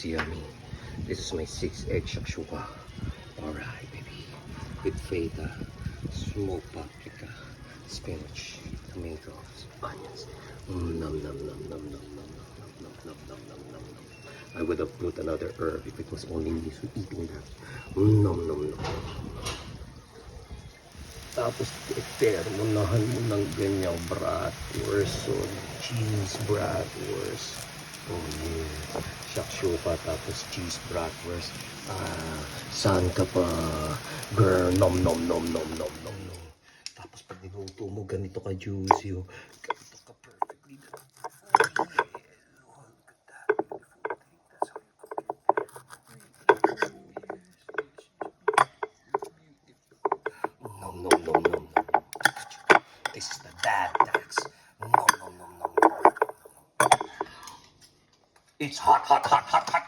Yummy. This is my 6-egg shakshuka. Alright, baby. With feta, smoked paprika, spinach, tomatoes, onions. Nom nom nom nom nom nom nom nom nom nom nom nom nom nom. I would have put another herb if it was only me eating that. Nom nom nom. Tapos termonahan mo ng ganyang bratwurst. So, cheese bratwurst. Oh yeah. Shakshuka tapos cheese bratwurst. Saan ka pa? Girl, nom nom nom nom nom nom nom. Tapos pag niluto mo, ganito ka juicy. Oh. Ganito ka perfectly. Oh yeah. Oh, look at that. Beautiful thing. That's how you cook it. Nom nom nom nom. This is the dad tax. Nom nom nom nom nom. It's hot, hot, hot, hot, hot.